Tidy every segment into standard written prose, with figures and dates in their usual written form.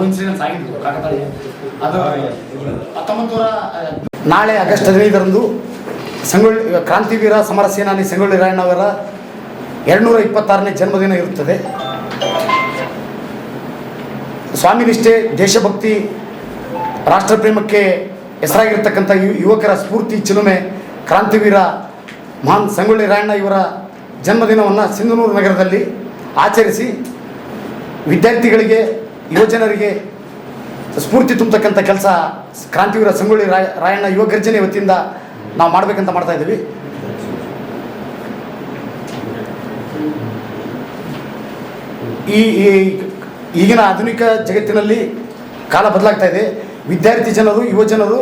Coincidence ಆಗಿದ್ದು ಕಾಕತಾಳಿ. ಅದು 1900 ನಾಳೆ ಆಗಸ್ಟ್ 15ರಂದು ಸಂಗೊಳ್ಳಿ ಕ್ರಾಂತಿವೀರ ಸಮರ ಸೇನಾನಿ ಸಂಗೊಳ್ಳಿ ರಾಯಣ್ಣವರ 226ನೇ ಜನ್ಮದಿನ ಇರುತ್ತದೆ. ಸ್ವಾಮಿ ನಿಷ್ಠೆ, ದೇಶಭಕ್ತಿ, ರಾಷ್ಟ್ರಪ್ರೇಮಕ್ಕೆ ಹೆಸರಾಗಿರ್ತಕ್ಕಂಥ ಯುವಕರ ಸ್ಫೂರ್ತಿ ಚಿಲುಮೆ ಕ್ರಾಂತಿವೀರ ಮಹಾನ್ ಸಂಗೊಳ್ಳಿ ರಾಯಣ್ಣ ಇವರ ಜನ್ಮದಿನವನ್ನು ಸಿಂಧನೂರು ನಗರದಲ್ಲಿ ಆಚರಿಸಿ ವಿದ್ಯಾರ್ಥಿಗಳಿಗೆ, ಯುವಜನರಿಗೆ ಸ್ಫೂರ್ತಿ ತುಂಬತಕ್ಕಂಥ ಕೆಲಸ ಕ್ರಾಂತಿವೀರ ಸಂಗೊಳ್ಳಿ ರಾಯಣ್ಣ ಯುವ ಗರ್ಜನೆ ವತಿಯಿಂದ ನಾವು ಮಾಡಬೇಕಂತ ಮಾಡ್ತಾ ಇದ್ದೀವಿ. ಈಗಿನ ಆಧುನಿಕ ಜಗತ್ತಿನಲ್ಲಿ ಕಾಲ ಬದಲಾಗ್ತಾ ಇದೆ. ವಿದ್ಯಾರ್ಥಿ ಜನರು, ಯುವಜನರು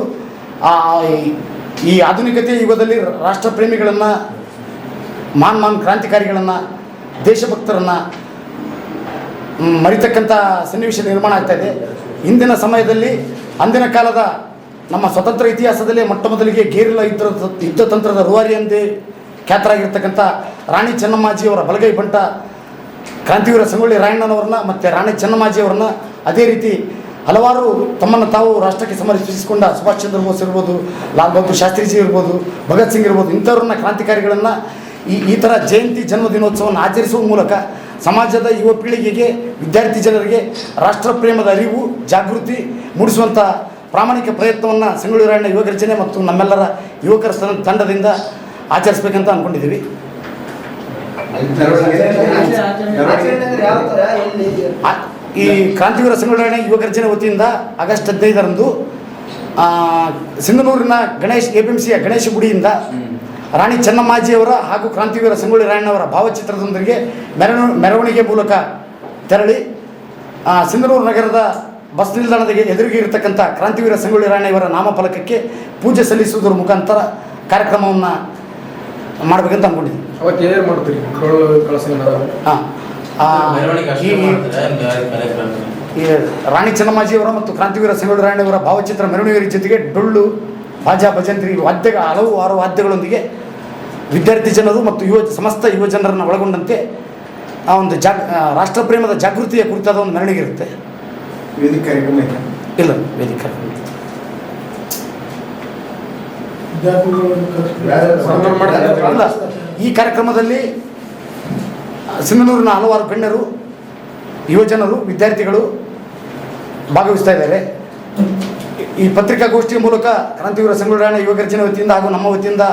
ಈ ಆಧುನಿಕತೆಯ ಯುಗದಲ್ಲಿ ರಾಷ್ಟ್ರಪ್ರೇಮಿಗಳನ್ನು, ಮಹಾನ್ ಕ್ರಾಂತಿಕಾರಿಗಳನ್ನು, ದೇಶಭಕ್ತರನ್ನು ಮರಿತಕ್ಕಂಥ ಸನ್ನಿವೇಶ ನಿರ್ಮಾಣ ಆಗ್ತಾಯಿದೆ. ಇಂದಿನ ಸಮಯದಲ್ಲಿ ಅಂದಿನ ಕಾಲದ ನಮ್ಮ ಸ್ವತಂತ್ರ ಇತಿಹಾಸದಲ್ಲೇ ಮೊಟ್ಟ ಮೊದಲಿಗೆ ಗೇರಿಲ್ಲ ಯುದ್ಧ ತಂತ್ರದ ರೂವಾರಿ ಎಂದೇ ಖ್ಯಾತರಾಗಿರ್ತಕ್ಕಂಥ ರಾಣಿ ಚೆನ್ನಮ್ಮಾಜಿಯವರ ಬಲಗೈ ಬಂಟ ಕ್ರಾಂತಿವೀರ ಸಂಗೊಳ್ಳಿ ರಾಯಣ್ಣನವ್ರನ್ನ ಮತ್ತು ರಾಣಿ ಚೆನ್ನಮ್ಮಾಜಿಯವರನ್ನ, ಅದೇ ರೀತಿ ಹಲವಾರು ತಮ್ಮನ್ನು ತಾವು ರಾಷ್ಟ್ರಕ್ಕೆ ಸಮರ್ಪಿಸಿಕೊಂಡ ಸುಭಾಷ್ ಚಂದ್ರ ಬೋಸ್ ಇರ್ಬೋದು, ಲಾಲ್ ಬಹದ್ದೂರ್ ಶಾಸ್ತ್ರೀಜಿ ಇರ್ಬೋದು, ಭಗತ್ ಸಿಂಗ್ ಇರ್ಬೋದು, ಇಂಥವ್ರನ್ನ ಕ್ರಾಂತಿಕಾರಿಗಳನ್ನು ಈ ಥರ ಜಯಂತಿ ಜನ್ಮದಿನೋತ್ಸವವನ್ನು ಆಚರಿಸುವ ಮೂಲಕ ಸಮಾಜದ ಯುವ ಪೀಳಿಗೆಗೆ, ವಿದ್ಯಾರ್ಥಿ ಜನರಿಗೆ ರಾಷ್ಟ್ರಪ್ರೇಮದ ಅರಿವು, ಜಾಗೃತಿ ಮೂಡಿಸುವಂಥ ಪ್ರಾಮಾಣಿಕ ಪ್ರಯತ್ನವನ್ನು ಸಂಗೊಳ್ಳಿ ರಾಯಣ್ಣ ಯುವ ಗರ್ಜನೆ ಮತ್ತು ನಮ್ಮೆಲ್ಲರ ಯುವಕರ ತಂಡದಿಂದ ಆಚರಿಸಬೇಕಂತ ಅಂದ್ಕೊಂಡಿದ್ದೀವಿ. ಈ ಕ್ರಾಂತಿವೀರ ಸಂಗೊಳ್ಳಿ ರಾಯಣ್ಣ ಯುವ ಗರ್ಜನೆ ವತಿಯಿಂದ ಆಗಸ್ಟ್ 15ರಂದು ಸಿಂಧನೂರಿನ APMCಯ ಗಣೇಶ ಗುಡಿಯಿಂದ ರಾಣಿ ಚೆನ್ನಮ್ಮಾಜಿಯವರ ಹಾಗೂ ಕ್ರಾಂತಿವೀರ ಸಂಗೊಳ್ಳಿ ರಾಯಣ್ಣವರ ಭಾವಚಿತ್ರದೊಂದಿಗೆ ಮೆರವಣಿಗೆ ಮೂಲಕ ತೆರಳಿ ಸಿಂಧನೂರು ನಗರದ ಬಸ್ ನಿಲ್ದಾಣದ ಎದುರಿಗೆ ಇರತಕ್ಕಂಥ ಕ್ರಾಂತಿವೀರ ಸಂಗೊಳ್ಳಿ ರಾಯಣ್ಣ ಇವರ ನಾಮಫಲಕಕ್ಕೆ ಪೂಜೆ ಸಲ್ಲಿಸುವುದರ ಮುಖಾಂತರ ಕಾರ್ಯಕ್ರಮವನ್ನು ಮಾಡಬೇಕಂತ ಅಂದ್ಕೊಂಡಿದ್ದೀವಿ. ಈ ರಾಣಿ ಚೆನ್ನಮ್ಮಾಜಿಯವರ ಮತ್ತು ಕ್ರಾಂತಿವೀರ ಸಂಗೊಳ್ಳಿ ರಾಯಣ್ಣವರ ಭಾವಚಿತ್ರ ಮೆರವಣಿಗೆ ಜೊತೆಗೆ ಡೊಳ್ಳು, ಬಾಜಾ, ಭಜಂತ್ರಿ, ಹಲವಾರು ವಾದ್ಯಗಳೊಂದಿಗೆ ವಿದ್ಯಾರ್ಥಿ ಜನರು ಮತ್ತು ಸಮಸ್ತ ಯುವ ಜನರನ್ನು ಒಳಗೊಂಡಂತೆ ಆ ಒಂದು ರಾಷ್ಟ್ರಪ್ರೇಮದ ಜಾಗೃತಿಯ ಕುರಿತಾದ ಒಂದು ಮೆರವಣಿಗೆ ಇರುತ್ತೆ. ವೇದಿಕೆ ಕಾರ್ಯಕ್ರಮ ಇಲ್ಲ, ವೇದಿಕೆ ಕಾರ್ಯಕ್ರಮ ಅಲ್ಲ. ಈ ಕಾರ್ಯಕ್ರಮದಲ್ಲಿ ಸಿಂಧನೂರಿನ ಹಲವಾರು ಗಣ್ಯರು, ಯುವಜನರು, ವಿದ್ಯಾರ್ಥಿಗಳು ಭಾಗವಹಿಸ್ತಾ ಇದ್ದಾರೆ. ಈ ಪತ್ರಿಕಾಗೋಷ್ಠಿಯ ಮೂಲಕ ಕ್ರಾಂತಿವೀರ ಸಂಗೊಳ್ಳಿ ರಾಯಣ್ಣ ಯುವ ಗರ್ಜನೆ ವತಿಯಿಂದ ಹಾಗೂ ನಮ್ಮ ವತಿಯಿಂದ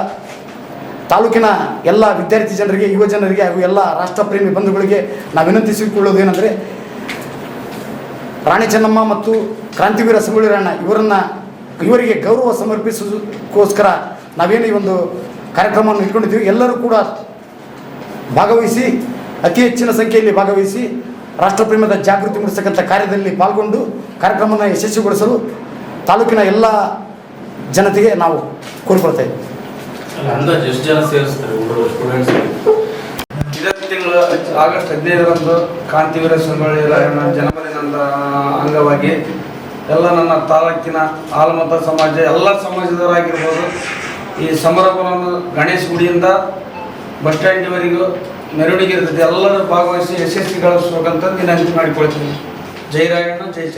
ತಾಲೂಕಿನ ಎಲ್ಲ ವಿದ್ಯಾರ್ಥಿ ಜನರಿಗೆ, ಯುವ ಜನರಿಗೆ ಹಾಗೂ ಎಲ್ಲ ರಾಷ್ಟ್ರಪ್ರೇಮಿ ಬಂಧುಗಳಿಗೆ ನಾವು ವಿನಂತಿಸಿಕೊಳ್ಳೋದೇನೆಂದರೆ, ರಾಣಿ ಚೆನ್ನಮ್ಮ ಮತ್ತು ಕ್ರಾಂತಿವೀರ ಸಂಗೊಳ್ಳಿ ರಾಯಣ್ಣ ಇವರಿಗೆ ಗೌರವ ಸಮರ್ಪಿಸೋದಕ್ಕೋಸ್ಕರ ನಾವೇನು ಈ ಒಂದು ಕಾರ್ಯಕ್ರಮವನ್ನು ಇಟ್ಕೊಂಡಿದ್ದೀವಿ. ಎಲ್ಲರೂ ಕೂಡ ಭಾಗವಹಿಸಿ, ಅತಿ ಹೆಚ್ಚಿನ ಸಂಖ್ಯೆಯಲ್ಲಿ ಭಾಗವಹಿಸಿ ರಾಷ್ಟ್ರಪ್ರೇಮದ ಜಾಗೃತಿ ಮೂಡಿಸತಕ್ಕಂಥ ಕಾರ್ಯದಲ್ಲಿ ಪಾಲ್ಗೊಂಡು ಕಾರ್ಯಕ್ರಮವನ್ನು ಯಶಸ್ವಿಗೊಳಿಸಲು ತಾಲೂಕಿನ ಎಲ್ಲ ಜನತೆಗೆ ನಾವು ಕೋರಿಕೊಳ್ತಾ ಇದ್ದೀವಿ. ಇದೇ ತಿಂಗಳು ಆಗಸ್ಟ್ 15ರಂದು ಕ್ರಾಂತಿವೀರ ಸಂಗೊಳ್ಳಿ ರಾಯಣ್ಣ ಜನ್ಮದಿನದ ಅಂಗವಾಗಿ ಎಲ್ಲ ನನ್ನ ತಾಲೂಕಿನ ಆಲ್ಮತ ಸಮಾಜ, ಎಲ್ಲ ಸಮಾಜದವರಾಗಿರ್ಬೋದು, ಈ ಸಮಾರಂಭವನ್ನು ಗಣೇಶ ಗುಡಿಯಿಂದ ಬಸ್ ಸ್ಟ್ಯಾಂಡ್ವರೆಗೂ ಮೆರವಣಿಗೆ ಇರ್ತದೆ. ಎಲ್ಲರೂ ಭಾಗವಹಿಸಿ ಯಶಸ್ವಿಗೊಳಿಸಬೇಕಂತ ವಿನಂತಿ ಮಾಡಿಕೊಳ್ತೀನಿ. ಜೈ ರಾಯಣ್ಣ, ಜೈ ಚಂದ್ರ.